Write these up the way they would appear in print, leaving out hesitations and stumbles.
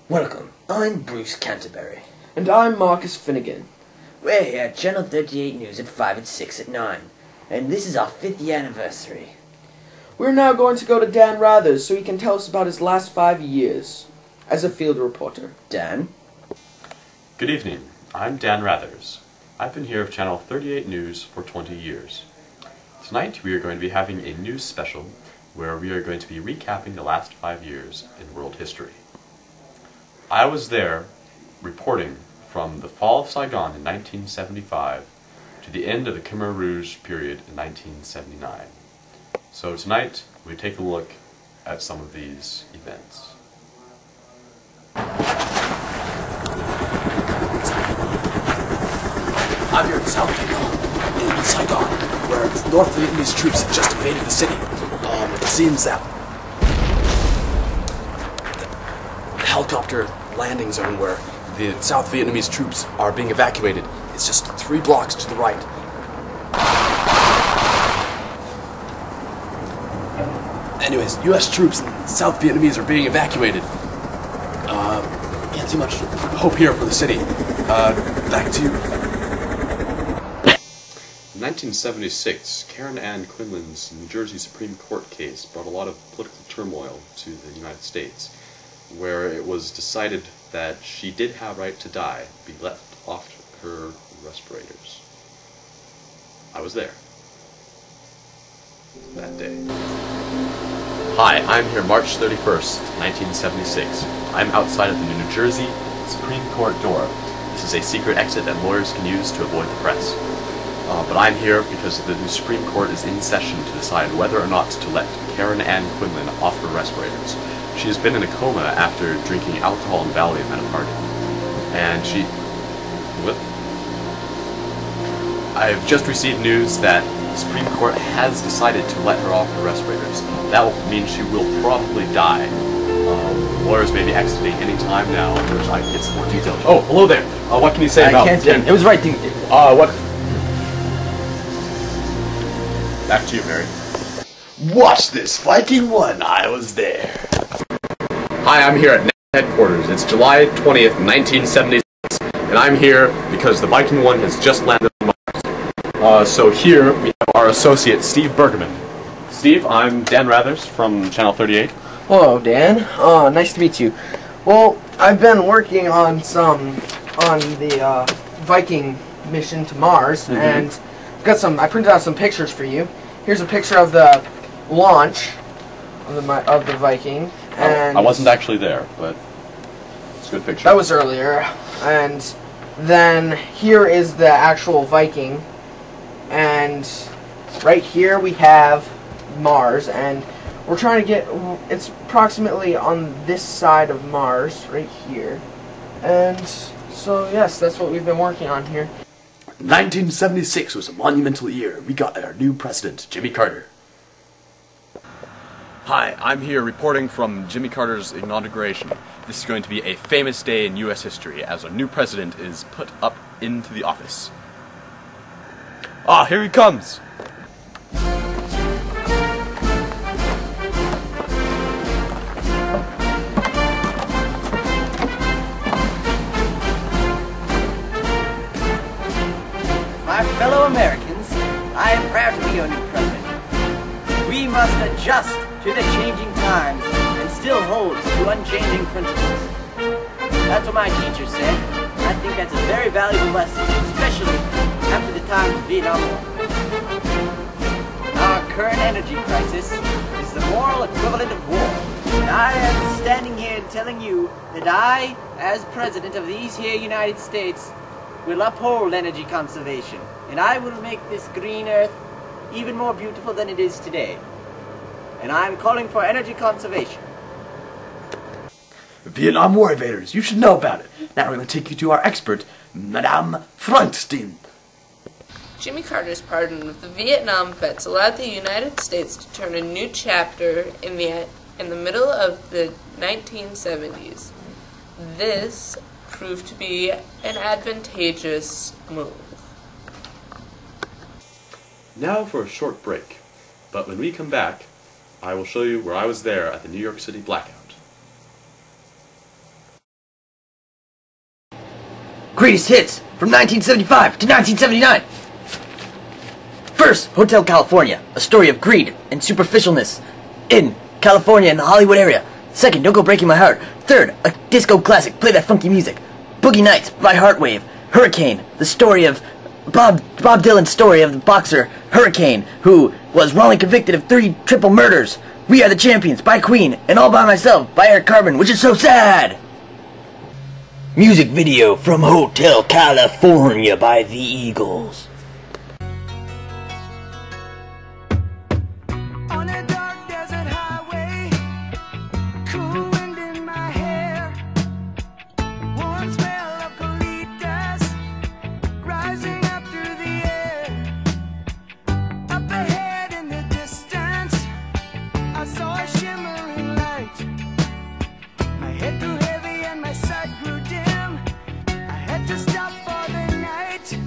Welcome, I'm Bruce Canterbury. And I'm Marcus Finnegan. We're here at Channel 38 News at 5 and 6 at 9, and this is our 5th anniversary. We're now going to go to Dan Rathers so he can tell us about his last 5 years as a field reporter. Dan? Good evening, I'm Dan Rathers. I've been here at Channel 38 News for 20 years. Tonight we are going to be having a news special where we are going to be recapping the last 5 years in world history. I was there reporting from the fall of Saigon in 1975 to the end of the Khmer Rouge period in 1979. So tonight we take a look at some of these events. I'm here in South Vietnam, in Saigon, where North Vietnamese troops have just invaded the city. It seems that the helicopter landing zone where the South Vietnamese troops are being evacuated is just 3 blocks to the right. Anyways, U.S. troops and South Vietnamese are being evacuated. Can't see much hope here for the city. Back to you. In 1976, Karen Ann Quinlan's New Jersey Supreme Court case brought a lot of political turmoil to the United States, where it was decided that she did have right to die, be let off her respirators. I was there that day. Hi, I'm here March 31st, 1976. I'm outside of the New Jersey Supreme Court door. This is a secret exit that lawyers can use to avoid the press. But I'm here because the Supreme Court is in session to decide whether or not to let Karen Ann Quinlan off her respirators. She has been in a coma after drinking alcohol and Valium at a party. And I've just received news that the Supreme Court has decided to let her off her respirators. That will mean she will probably die. Lawyers may be exiting any time now, which I can get some more details. Oh, hello there. What can you say about... I can't. It was right thing. What... Back to you, Mary. Watch this, Viking 1, I was there. Hi, I'm here at NASA headquarters. It's July 20th, 1976, and I'm here because the Viking 1 has just landed on Mars. So here we have our associate, Steve Bergerman. Steve, I'm Dan Rathers from Channel 38. Hello, Dan. Nice to meet you. Well, I've been working on the Viking mission to Mars, and I printed out some pictures for you. Here's a picture of the launch of the Viking. And I wasn't actually there, but it's a good picture. That was earlier. And then here is the actual Viking. And right here we have Mars. And we're trying to get... It's approximately on this side of Mars, right here. And so, yes, that's what we've been working on here. 1976 was a monumental year. We got our new president, Jimmy Carter. Hi, I'm here reporting from Jimmy Carter's inauguration. This is going to be a famous day in U.S. history as a new president is put up into the office. Ah, here he comes! My fellow Americans, I am proud to be your new president. We must adjust to the changing times and still hold to unchanging principles. That's what my teacher said. I think that's a very valuable lesson, especially after the times of Vietnam War. Our current energy crisis is the moral equivalent of war. And I am standing here telling you that I, as president of these here United States, will uphold energy conservation and I will make this green earth even more beautiful than it is today. And I'm calling for energy conservation. Vietnam War evaders, you should know about it. Now we're going to take you to our expert, Madame Frankenstein. Jimmy Carter's pardon of the Vietnam vets allowed the United States to turn a new chapter in the middle of the 1970s. This proved to be an advantageous move. Now for a short break, but when we come back, I will show you where I was there at the New York City blackout. Greatest hits from 1975 to 1979. First, Hotel California, a story of greed and superficialness in California and the Hollywood area. Second, Don't Go Breaking My Heart. Third, a disco classic, Play That Funky Music. Boogie Nights by Heartwave. Hurricane, the story of Bob Dylan's story of the boxer Hurricane, who was wrongly convicted of 3 triple murders. We Are the Champions by Queen, and All By Myself by Eric Carmen, which is so sad. Music video from Hotel California by the Eagles. On a dark desert highway, cool wind in my hair, warm smell of colitas rising up through the air. Up ahead in the distance, I saw a shimmering light. My head grew heavy and my sight grew dim. I had to stop for the night.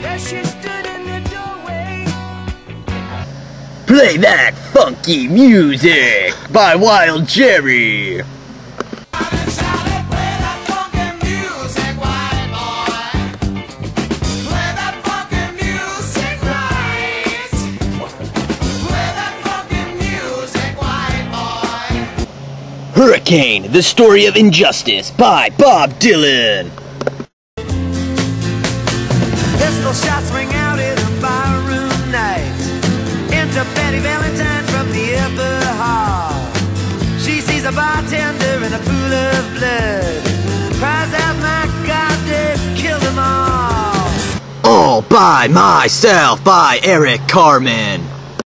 There she stood in the doorway. Play That Funky Music by Wild Jerry. Hurricane, the story of injustice by Bob Dylan. Pistol shots ring out in a barroom night. Enter Betty Valentine from the upper hall. She sees a bartender in a pool of blood. Cries out, my God, they've killed them all. All By Myself by Eric Carmen.